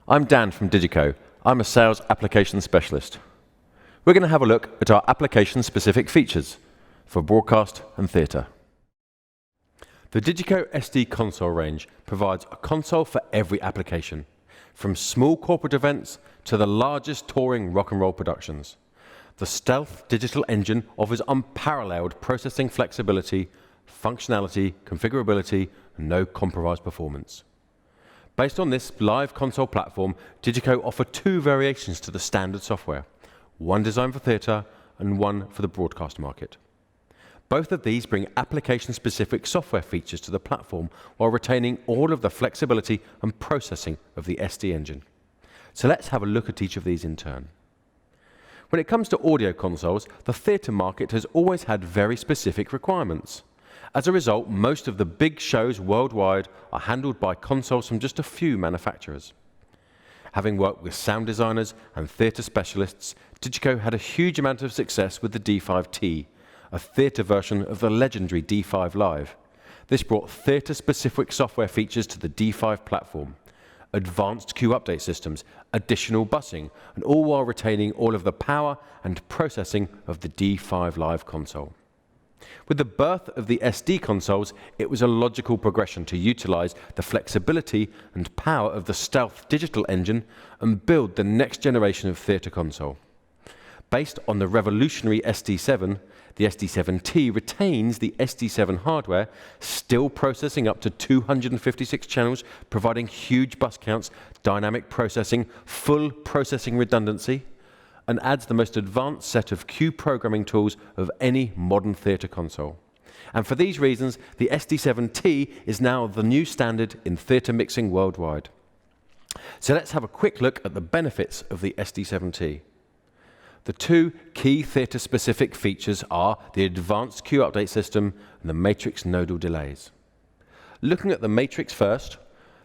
I'm Dan from DiGiCo. I'm a sales application specialist. We're going to have a look at our application-specific features for broadcast and theatre. The DiGiCo SD console range provides a console for every application, from small corporate events to the largest touring rock and roll productions. The Stealth digital engine offers unparalleled processing flexibility, functionality, configurability, and no compromised performance. Based on this live console platform, DiGiCo offer two variations to the standard software, one designed for theatre and one for the broadcast market. Both of these bring application-specific software features to the platform while retaining all of the flexibility and processing of the SD engine. So let's have a look at each of these in turn. When it comes to audio consoles, the theatre market has always had very specific requirements. As a result, most of the big shows worldwide are handled by consoles from just a few manufacturers. Having worked with sound designers and theatre specialists, DiGiCo had a huge amount of success with the D5T, a theatre version of the legendary D5 Live. This brought theatre-specific software features to the D5 platform, advanced queue update systems, additional busing, and all while retaining all of the power and processing of the D5 Live console. With the birth of the SD consoles, it was a logical progression to utilize the flexibility and power of the Stealth digital engine and build the next generation of theatre console. Based on the revolutionary SD7, the SD7T retains the SD7 hardware, still processing up to 256 channels, providing huge bus counts, dynamic processing, full processing redundancy, and adds the most advanced set of queue programming tools of any modern theatre console. And for these reasons, the SD7T is now the new standard in theatre mixing worldwide. So let's have a quick look at the benefits of the SD7T. The two key theatre-specific features are the advanced queue update system and the matrix nodal delays. Looking at the matrix first,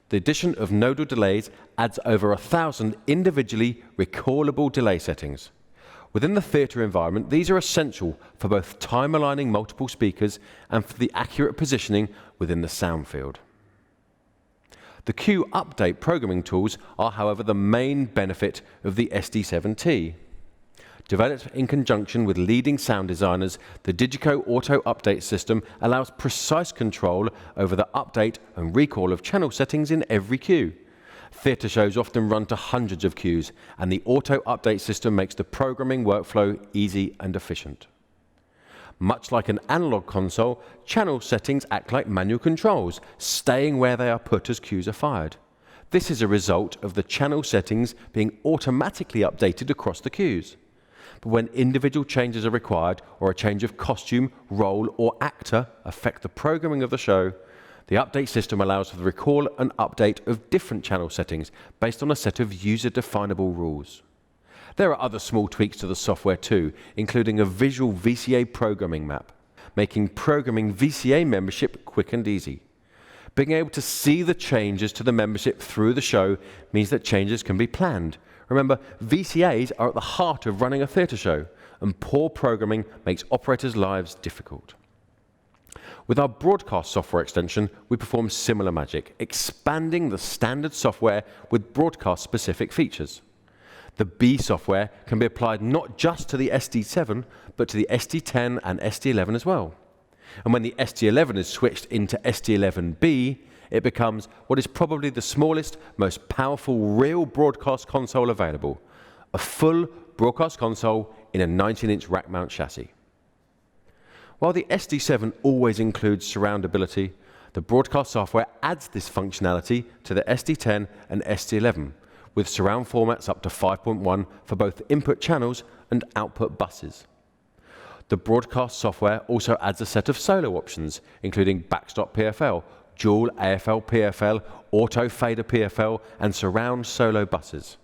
the addition of nodal delays adds over 1,000 individually recallable delay settings. Within the theatre environment, these are essential for both time aligning multiple speakers and for the accurate positioning within the sound field. The queue update programming tools are, however, the main benefit of the SD7T. Developed in conjunction with leading sound designers, the DiGiCo Auto Update system allows precise control over the update and recall of channel settings in every queue. Theatre shows often run to hundreds of queues, and the Auto Update system makes the programming workflow easy and efficient. Much like an analog console, channel settings act like manual controls, staying where they are put as cues are fired. This is a result of the channel settings being automatically updated across the queues. But when individual changes are required, or a change of costume, role, or actor affect the programming of the show, the update system allows for the recall and update of different channel settings based on a set of user-definable rules. There are other small tweaks to the software too, including a visual VCA programming map, making programming VCA membership quick and easy. Being able to see the changes to the membership through the show means that changes can be planned. Remember, VCAs are at the heart of running a theatre show, and poor programming makes operators' lives difficult. With our broadcast software extension, we perform similar magic, expanding the standard software with broadcast-specific features. The B software can be applied not just to the SD7, but to the SD10 and SD11 as well. And when the SD11 is switched into SD11B, it becomes what is probably the smallest, most powerful real broadcast console available, a full broadcast console in a 19-inch rack mount chassis. While the SD7 always includes surroundability, the broadcast software adds this functionality to the SD10 and SD11, with surround formats up to 5.1 for both input channels and output buses. The broadcast software also adds a set of solo options, including backstop PFL, dual AFL PFL, auto fader PFL, and surround solo buses.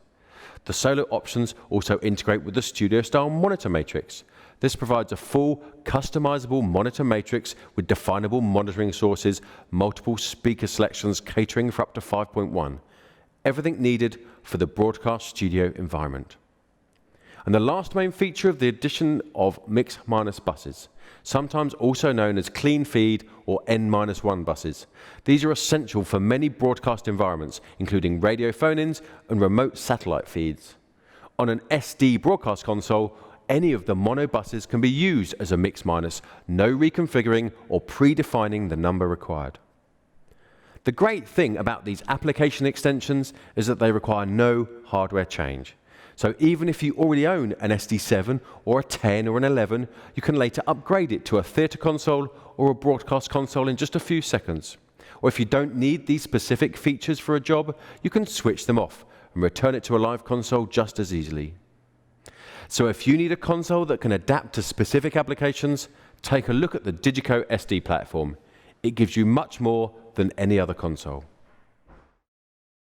The solo options also integrate with the studio-style monitor matrix. This provides a full, customizable monitor matrix with definable monitoring sources, multiple speaker selections catering for up to 5.1. Everything needed for the broadcast studio environment. And the last main feature of the addition of mix-minus buses, sometimes also known as clean feed or N-1 buses. These are essential for many broadcast environments, including radio phone-ins and remote satellite feeds. On an SD broadcast console, any of the mono buses can be used as a mix-minus, no reconfiguring or predefining the number required. The great thing about these application extensions is that they require no hardware change. So even if you already own an SD7 or a 10 or an 11, you can later upgrade it to a theatre console or a broadcast console in just a few seconds. Or if you don't need these specific features for a job, you can switch them off and return it to a live console just as easily. So if you need a console that can adapt to specific applications, take a look at the DiGiCo SD platform. It gives you much more than any other console.